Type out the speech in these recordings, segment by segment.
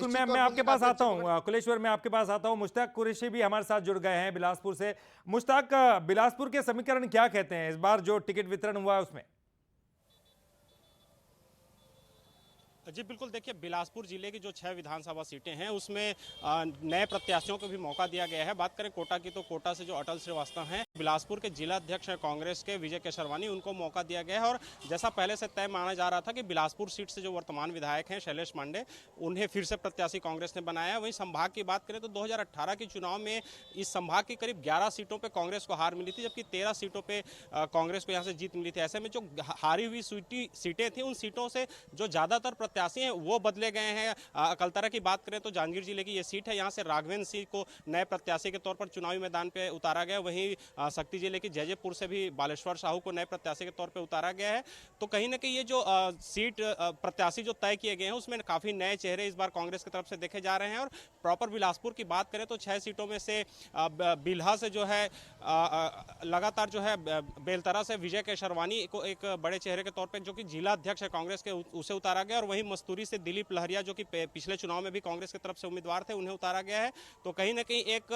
मैं आपके पास आता हूँ कुलेश्वर, मैं आपके पास आता हूँ। मुश्ताक कुरैशी भी हमारे साथ जुड़ गए हैं बिलासपुर से। मुश्ताक, बिलासपुर के समीकरण क्या कहते हैं इस बार जो टिकट वितरण हुआ है उसमें? जी बिल्कुल, देखिए बिलासपुर जिले की जो 6 विधानसभा सीटें हैं उसमें नए प्रत्याशियों को भी मौका दिया गया है। बात करें कोटा की तो कोटा से जो अटल श्रीवास्तव हैं बिलासपुर के जिला अध्यक्ष हैं कांग्रेस के विजय केशरवानी, उनको मौका दिया गया है। और जैसा पहले से तय माना जा रहा था कि बिलासपुर सीट से जो वर्तमान विधायक हैं शैलेश पांडे, उन्हें फिर से प्रत्याशी कांग्रेस ने बनाया है। वहीं संभाग की बात करें तो 2018 के चुनाव में इस संभाग की करीब 11 सीटों पर कांग्रेस को हार मिली थी, जबकि 13 सीटों पर कांग्रेस को यहाँ से जीत मिली थी। ऐसे में जो हारी हुई सीटें थी उन सीटों से जो ज्यादातर प्रत्याशी हैं वो बदले गए हैं। अकलतरा की बात करें तो जांजगीर जिले की ये सीट है, यहाँ से राघवेंद्र सिंह को नए प्रत्याशी के तौर पर चुनावी मैदान पे उतारा गया। वहीं शक्ति जिले की जैजेपुर से भी बालेश्वर साहू को नए प्रत्याशी के तौर पर उतारा गया है। तो कहीं ना कहीं ये जो सीट प्रत्याशी जो तय किए गए हैं उसमें काफी नए चेहरे इस बार कांग्रेस की तरफ से देखे जा रहे हैं। और प्रॉपर बिलासपुर की बात करें तो 6 सीटों में से बिल्हा से जो है लगातार जो है बेलतरा से विजय केशरवानी को एक बड़े चेहरे के तौर पर जो कि जिला अध्यक्ष है कांग्रेस के, उसे उतारा गया। और वहीं मस्तूरी से दिलीप लहरिया जो कि पिछले चुनाव में भी कांग्रेस की तरफ से उम्मीदवार थे, उन्हें उतारा गया है। तो कहीं ना कहीं एक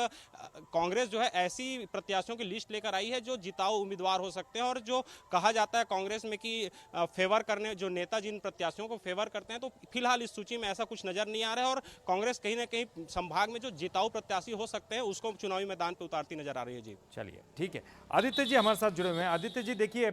कांग्रेस जो है ऐसी प्रत्याशियों की लिस्ट लेकर आई है जो जिताऊ उम्मीदवार हो सकते हैं। और जो कहा जाता है कांग्रेस में कि फेवर करने जो नेता जिन प्रत्याशियों को फेवर करते हैं, तो फिलहाल इस सूची में ऐसा कुछ नजर नहीं आ रहा है। और कांग्रेस कहीं ना कहीं संभाग में जो जिताऊ प्रत्याशी हो सकते हैं उसको चुनावी मैदान पर उतारती नजर आ रही है। जी चलिए ठीक है। आदित्य जी हमारे साथ जुड़े हुए हैं। आदित्य जी देखिए,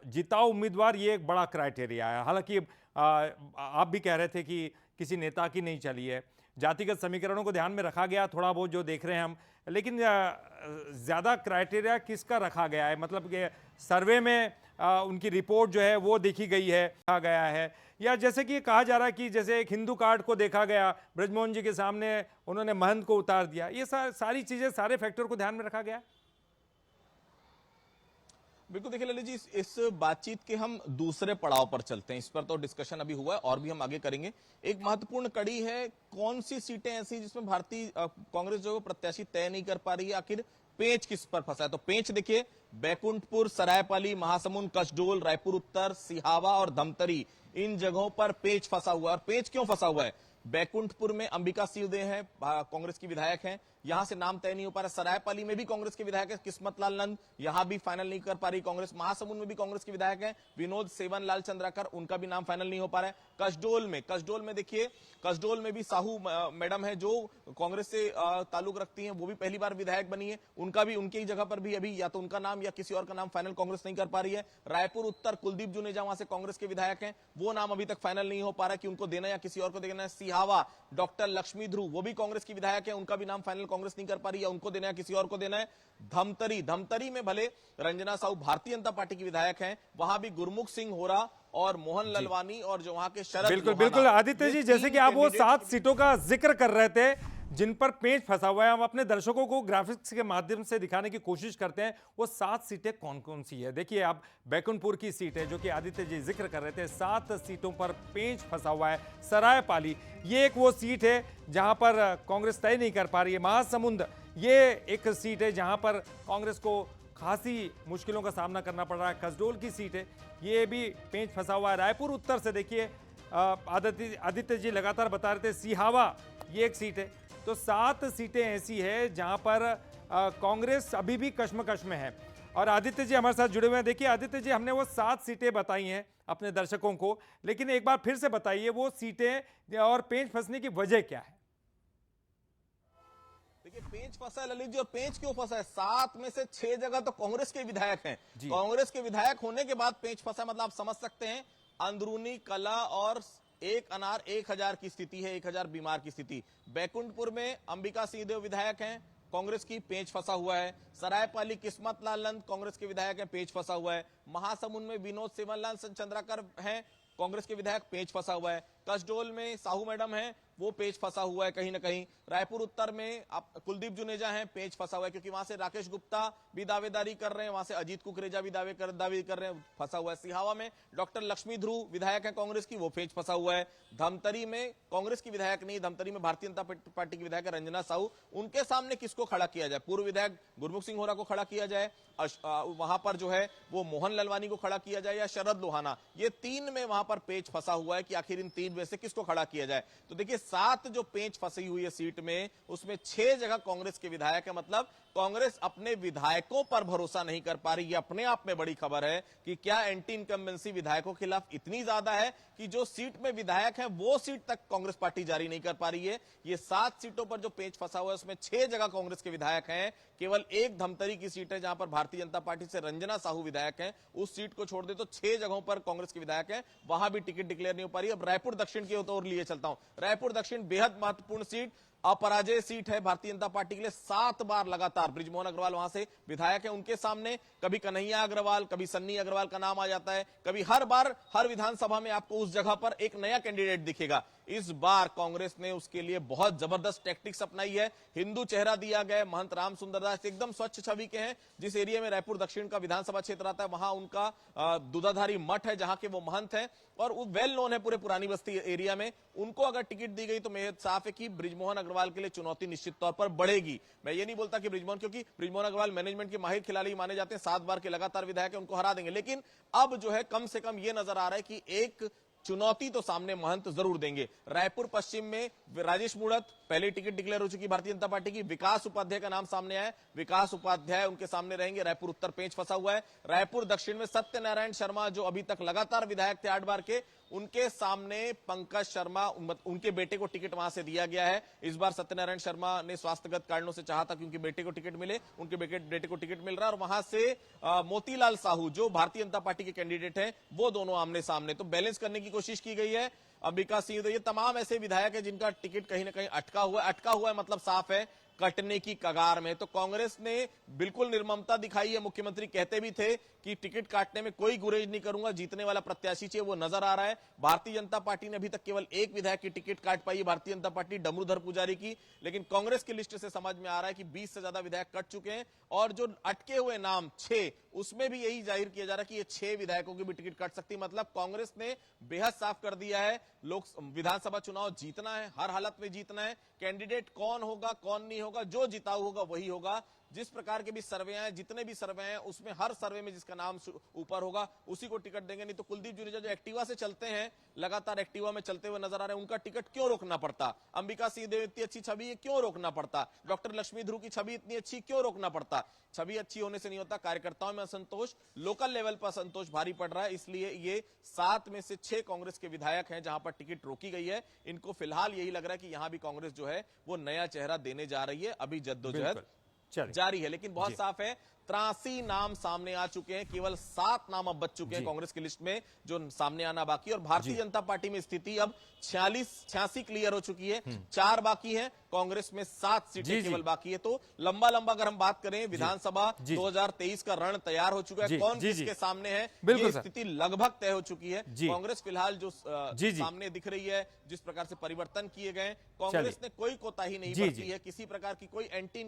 जिताऊ उम्मीदवार ये एक बड़ा क्राइटेरिया है। हालांकि आप भी कह रहे थे कि किसी नेता की नहीं चली है, जातिगत समीकरणों को ध्यान में रखा गया थोड़ा बहुत जो देख रहे हैं हम, लेकिन ज़्यादा क्राइटेरिया किसका रखा गया है? मतलब कि सर्वे में उनकी रिपोर्ट जो है वो देखी गई है, कहा गया है, या जैसे कि कहा जा रहा है कि जैसे एक हिंदू कार्ड को देखा गया, ब्रजमोहन जी के सामने उन्होंने महंत को उतार दिया, ये सारी चीज़ें, सारे फैक्टर को ध्यान में रखा गया? बिल्कुल, देखिए ललित जी, इस बातचीत के हम दूसरे पड़ाव पर चलते हैं। इस पर तो डिस्कशन अभी हुआ है और भी हम आगे करेंगे। एक महत्वपूर्ण कड़ी है, कौन सी सीटें ऐसी जिसमें भारतीय कांग्रेस जो प्रत्याशी तय नहीं कर पा रही है, आखिर पेंच किस पर फंसा है? तो पेंच देखिए, बैकुंठपुर, सरायपाली, महासमुंद, कसडोल, रायपुर उत्तर, सिहावा और धमतरी, इन जगहों पर पेंच फंसा हुआ है। और पेंच क्यों फंसा हुआ है? बैकुंठपुर में अंबिका सिंहदेव हैं, कांग्रेस की विधायक हैं, यहां से नाम तय नहीं हो पा रहा। सरायपाली में भी कांग्रेस के विधायक है किस्मत लाल नंद, यहां भी फाइनल नहीं कर पा रही कांग्रेस। महासमुंद में भी कांग्रेस के विधायक हैं विनोद सेवन लाल चंद्राकर, उनका भी नाम फाइनल नहीं हो पा रहा है। कसडोल में देखिए, कसडोल में भी साहू मैडम है जो कांग्रेस से ताल्लुक रखती हैं, वो भी पहली बार विधायक बनी है, उनका भी उनकी जगह पर भी अभी या तो उनका नाम या किसी और का नाम फाइनल कांग्रेस नहीं कर पा रही है। रायपुर उत्तर कुलदीप जुनेजा वहां से कांग्रेस के विधायक हैं, वो नाम अभी तक फाइनल नहीं हो पा रहा है कि उनको देना या किसी और को देना है। सिहावा डॉक्टर लक्ष्मी ध्रुव, वो भी कांग्रेस की विधायक है, उनका भी नाम फाइनल कांग्रेस नहीं कर पा रही है, उनको देना है किसी और को देना है। धमतरी में भले रंजना साहू भारतीय जनता पार्टी की विधायक हैं, वहां भी गुरमुख सिंह होरा और मोहन ललवानी और जो वहां के शरद, बिल्कुल आदित्य जी, जैसे कि आप वो 7 सीटों का जिक्र कर रहे थे जिन पर पेंच फंसा हुआ है, हम अपने दर्शकों को ग्राफिक्स के माध्यम से दिखाने की कोशिश करते हैं वो 7 सीटें कौन कौन सी है। देखिए, आप बैकुंठपुर की सीट है जो कि आदित्य जी जिक्र कर रहे थे, 7 सीटों पर पेंच फंसा हुआ है। सरायपाली, ये एक वो सीट है जहां पर कांग्रेस तय नहीं कर पा रही है। महासमुंद, ये एक सीट है जहां पर कांग्रेस को खासी मुश्किलों का सामना करना पड़ रहा है। कसडोल की सीट है, ये भी पेंच फंसा हुआ है। रायपुर उत्तर से देखिए, आदित्य जी लगातार बता रहे थे, सिहावा ये एक सीट है। तो 7 सीटें ऐसी है जहां पर कांग्रेस अभी भी कश्मकश में है। और आदित्य जी हमारे साथ जुड़े हुए हैं। देखिए आदित्य जी, हमने वो 7 सीटें बताई हैं अपने दर्शकों को, लेकिन एक बार फिर से बताइए वो सीटें और पेंच फंसने की वजह क्या है? देखिए, पेंच फंसा है ललित जी, और पेंच क्यों फंसा है? 7 में से 6 जगह तो कांग्रेस के विधायक हैं। कांग्रेस के विधायक होने के बाद पेंच फंसा, मतलब आप समझ सकते हैं अंदरूनी कला और एक अनार 1000 की स्थिति है, 1000 बीमार की स्थिति। बैकुंठपुर में अंबिका सिंहदेव विधायक हैं कांग्रेस की, पेंच फंसा हुआ है। सरायपाली किस्मत लाल नंद कांग्रेस के विधायक हैं, पेंच फंसा हुआ है। महासमुंद में विनोद सेवनलाल चंद्राकर हैं कांग्रेस के विधायक, पेंच फंसा हुआ है। कसडोल में साहू मैडम हैं, वो पेच फंसा हुआ है कहीं ना कहीं। रायपुर उत्तर में कुलदीप जुनेजा हैं, पेच फंसा हुआ है क्योंकि वहां से राकेश गुप्ता भी दावेदारी कर रहे हैं, वहां से अजीत कुकरेजा भी दावे कर रहे हैं, फंसा हुआ है। सिहावा में डॉक्टर लक्ष्मी ध्रुव विधायक है कांग्रेस की, वो पेच फंसा हुआ है। धमतरी में कांग्रेस की विधायक नहीं, धमतरी में भारतीय जनता पार्टी की विधायक है रंजना साहू, उनके सामने किसको खड़ा किया जाए? पूर्व विधायक गुरमुख सिंह होरा को खड़ा किया जाए, वहां पर जो है वो मोहन ललवानी को खड़ा किया जाए, या शरद लोहाना? ये 3 में वहां पर पेच फंसा हुआ है कि आखिर इन 3 में से किसको खड़ा किया जाए। तो देखिए 7 जो पेंच फंसी हुई है सीट में, उसमें 6 जगह कांग्रेस के विधायक है। मतलब कांग्रेस अपने विधायकों पर भरोसा नहीं कर पा रही। ये अपने आप में बड़ी खबर है कि क्या एंटी इनकम्बेंसी विधायकों के खिलाफ इतनी ज्यादा है कि जो सीट में विधायक है वो सीट तक कांग्रेस पार्टी जारी नहीं कर पा रही है। ये 7 सीटों पर जो पेंच फंसा हुआ है उसमें 6 जगह कांग्रेस के विधायक हैं। केवल एक धमतरी की सीट है जहां पर भारतीय जनता पार्टी से रंजना साहू विधायक हैं। उस सीट को छोड़ दे तो 6 जगहों पर कांग्रेस के विधायक हैं, वहां भी टिकट डिक्लेयर नहीं हो पा रही। अब रायपुर दक्षिण की ओर लिए चलता हूं। रायपुर दक्षिण बेहद महत्वपूर्ण सीट, अपराजय सीट है भारतीय जनता पार्टी के लिए। 7 बार लगातार बृजमोहन अग्रवाल वहां से विधायक है, उनके सामने कभी कन्हैया अग्रवाल, कभी सन्नी अग्रवाल का नाम आ जाता है, कभी हर बार हर विधानसभा में आपको उस जगह पर एक नया कैंडिडेट दिखेगा। इस बार कांग्रेस ने उसके लिए बहुत जबरदस्त टैक्टिक्स अपनाई है। हिंदू चेहरा दिया गया, महंत राम सुंदरदास एकदम स्वच्छ छवि के हैं। जिस एरिया में रायपुर दक्षिण का विधानसभा क्षेत्र आता है वहां उनका दूधाधारी मठ है जहां के वो महंत है और वो वेल नोन है पूरे पुरानी बस्ती एरिया में। उनको अगर टिकट दी गई तो मेहद साफ है कि बृजमोहन अग्रवाल के लिए चुनौती निश्चित तौर पर बढ़ेगी। मैं ये नहीं बोलता कि बृजमोहन, क्योंकि बृजमोहन अग्रवाल मैनेजमेंट के माहिर खिलाड़ी माने जाते हैं, 7 बार के लगातार विधायक है, उनको हरा देंगे। लेकिन अब जो है कम से कम ये नजर आ रहा है कि एक चुनौती तो सामने महंत जरूर देंगे। रायपुर पश्चिम में राजेश मूणत पहले टिकट डिक्लेयर हो चुकी भारतीय जनता पार्टी की। विकास उपाध्याय का नाम सामने आया है, विकास उपाध्याय उनके सामने रहेंगे। रायपुर उत्तर पेंच फंसा हुआ है। रायपुर दक्षिण में सत्यनारायण शर्मा जो अभी तक लगातार विधायक थे 8 बार के, उनके सामने पंकज शर्मा, उनके बेटे को टिकट वहां से दिया गया है। इस बार सत्यनारायण शर्मा ने स्वास्थ्यगत कारणों से चाहा था कि उनके बेटे को टिकट मिले, उनके बेटे को टिकट मिल रहा है। और वहां से मोतीलाल साहू जो भारतीय जनता पार्टी के कैंडिडेट हैं, वो दोनों आमने सामने। तो बैलेंस करने की कोशिश की गई है। अंबिका सिंह, ये तमाम ऐसे विधायक हैं जिनका टिकट कहीं ना कहीं अटका हुआ है, मतलब साफ है कटने की कगार में। तो कांग्रेस ने बिल्कुल निर्ममता दिखाई है। मुख्यमंत्री कहते भी थे कि टिकट काटने में कोई गुरेज नहीं करूंगा, जीतने वाला प्रत्याशी चाहिए, वो नजर आ रहा है। भारतीय जनता पार्टी ने अभी तक केवल एक विधायक की टिकट काट पाई है, भारतीय जनता पार्टी डमरूधर पुजारी की। लेकिन कांग्रेस की लिस्ट से समझ में आ रहा है कि 20 से ज्यादा विधायक कट चुके हैं और जो अटके हुए नाम 6, उसमें भी यही जाहिर किया जा रहा है कि ये 6 विधायकों की भी टिकट कट सकती है। मतलब कांग्रेस ने बेहद साफ कर दिया है, विधानसभा चुनाव जीतना है, हर हालत में जीतना है। कैंडिडेट कौन होगा कौन नहीं होगा, जो जिताऊ होगा वही होगा। जिस प्रकार के भी सर्वे हैं, जितने भी सर्वे हैं, उसमें हर सर्वे में जिसका नाम ऊपर होगा उसी को टिकट देंगे। नहीं तो कुलदीप जुनेजा जो एक्टिवा से चलते हैं, लगातार एक्टिवा में चलते हुए नजर आ रहे हैं, उनका टिकट क्यों रोकना पड़ता? अंबिका सिंह देव इतनी अच्छी छवि है, क्यों रोकना पड़ता? डॉक्टर लक्ष्मी ध्रुव की छवि इतनी अच्छी, क्यों रोकना पड़ता? छवि अच्छी होने से नहीं होता, कार्यकर्ताओं में असंतोष, लोकल लेवल पर असंतोष भारी पड़ रहा है। इसलिए ये 7 में से 6 कांग्रेस के विधायक हैं जहां पर टिकट रोकी गई है। इनको फिलहाल यही लग रहा है कि यहां भी कांग्रेस जो है वो नया चेहरा देने जा रही है। अभी जद्दोजहद जारी है, लेकिन बहुत साफ है 83 नाम सामने आ चुके हैं, केवल 7 नाम अब बच चुके हैं कांग्रेस की लिस्ट में जो सामने आना बाकी। और भारतीय जनता पार्टी में स्थिति अब 86 क्लियर हो चुकी है, 4 बाकी है, कांग्रेस में 7 सीटें केवल बाकी है। तो लंबा अगर हम बात करें, विधानसभा 2023 का रण तैयार हो चुका है, कौन किसके सामने है ये स्थिति लगभग तय हो चुकी है। कांग्रेस फिलहाल जो सामने दिख रही है, जिस प्रकार से परिवर्तन किए गए, कांग्रेस ने कोई कोताही नहीं बरती है, किसी प्रकार की कोई एंटी